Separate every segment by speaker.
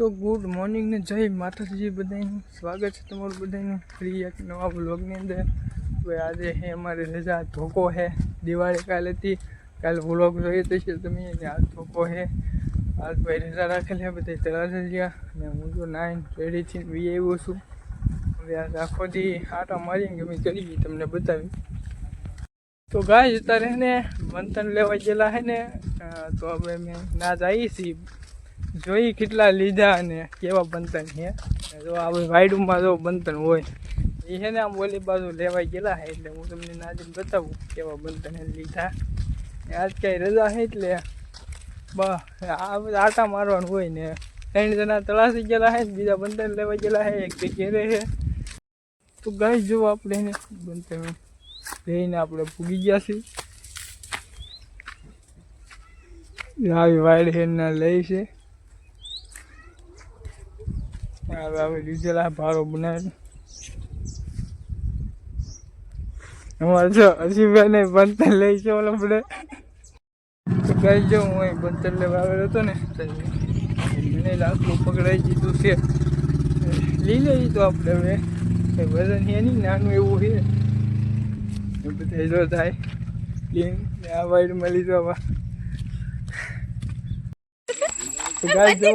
Speaker 1: તો good morning ને જય માતાજી બધાનું સ્વાગત છે તમારું બધાનું ફ્રી એક નવા વ્લોગની અંદર। હવે આજે હે અમારી રજા, ધોકો હે, દિવાળી કાલે હતી, કાલે વ્લોગ જોઈએ તો છે તમે, આજ ધોકો હે, આજ ભાઈ રજા રાખેલી હે, બધા તળાજા ગયા ને હું તો નાઈન રેડી થઈને વી આવ્યો છું। હવે આજ આખો દી આટા મારીને ગમે કરી તમને બતાવી। તો ગાય અત્યારે ને મંથન લેવા ગયેલા હે ને, તો હવે મેં ના જઈએ છીએ, જોઈ કેટલા લીધા અને કેવા બંધન છે। જો આપણે વાયડુમાં જો બંધન હોય એ છે ને, આમ ઓલી બાજુ લેવાઈ ગયેલા છે, એટલે હું તમને નાજીને બતાવું કેવા બંધન લીધા। આજ કાંઈ રજા છે એટલે બસ આ બધા આટા મારવાનું હોય ને, 3 જણા તળાસી ગયેલા છે, બીજા બંધન લેવા ગયેલા છે, એક બે ઘેરે છે। તો ગાય જો આપણે એને બંધન લઈને આપણે પૂગી ગયા છીએ। આવી વાયડ હેરના લઈ છે, હવે લીધેલા ભારો બનાવી। અમારે જો હસીભાઈને બંતર લઈ છે ઓલો આપણે, તો કઈ જો હું અહીં બંતર લેવા આવેલો હતો ને, મને લાકડું પકડાઈ દીધું છે, લઈ લઈએ તો આપણે હવે વજન છે નહીં, નાનું એવું છે એ બધા જો થાય આ વાઈડમાં લીધો આવા। તો ગાય જો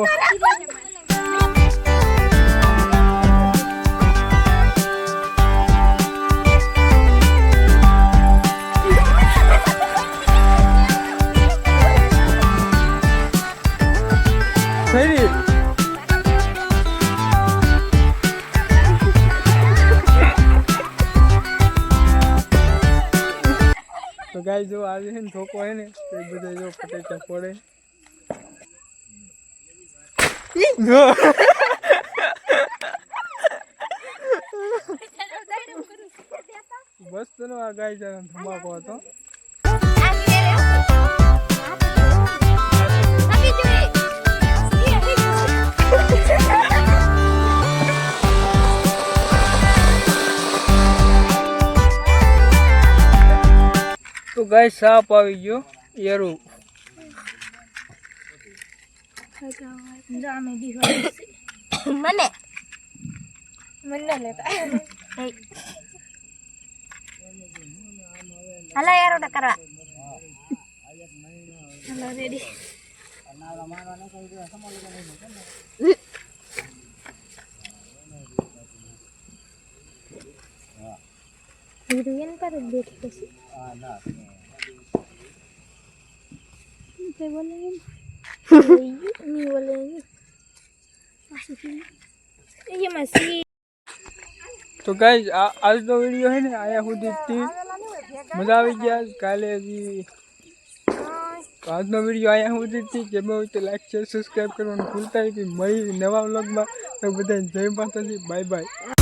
Speaker 1: तो गाय जो आज है धोको है ने, तो बधे जो फटाका फोड़े बस तो आ गाय जरा धमाको હતો। तो गाय साप આવી ગયો એરું
Speaker 2: જામે દીવા મને લેતા હાલો યાર ઓટા કરવા હાલો રેડી હિરોઈન પર બેઠી પછી बोलेंगे नहीं बोलेंगे ये मछली।
Speaker 1: तो गाइस आज तो वीडियो है ने आया સુધી થી મજા આવી ગયા। કાલે હજી આજનો વિડીયો આયા સુધી થી જે બહુ તો લાઈક શેર સબસ્ક્રાઇબ કરવાનું ભૂલતા નહીં। મળી નવા વ્લોગમાં તો બધાને જય માતાજી, બાય બાય।